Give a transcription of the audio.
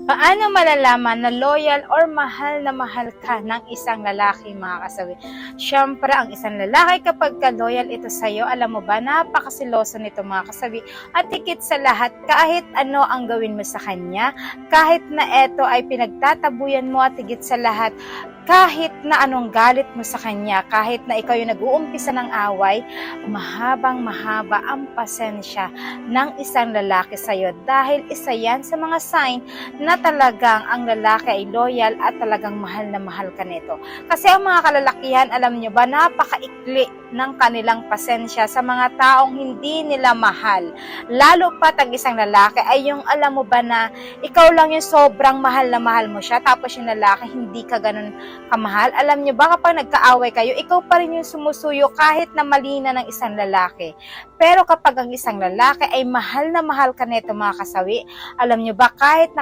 Paano malalaman na loyal or mahal na mahal ka ng isang lalaki, mga kasawi? Siyempre, ang isang lalaki kapag ka-loyal ito sa'yo, alam mo ba, napakasiloso nito, mga kasawi. At higit sa lahat, kahit ano ang gawin mo sa kanya, kahit na ito ay pinagtatabuyan mo at higit sa lahat, kahit na anong galit mo sa kanya, kahit na ikaw yung nag-uumpisa ng away, mahabang mahaba ang pasensya ng isang lalaki sa'yo dahil isa yan sa mga sign na talagang ang lalaki ay loyal at talagang mahal na mahal ka nito. Kasi ang mga kalalakihan, alam nyo ba, napakaikli ng kanilang pasensya sa mga taong hindi nila mahal. Lalo pat ang isang lalaki ay yung alam mo ba na ikaw lang yung sobrang mahal na mahal mo siya, tapos yung lalaki hindi ka ganun kamahal. Alam nyo ba, kapag nagkaaway kayo, ikaw pa rin yung sumusuyo kahit na mali na ng isang lalaki. Pero kapag ang isang lalaki ay mahal na mahal ka nito, mga kasawi, alam nyo ba, kahit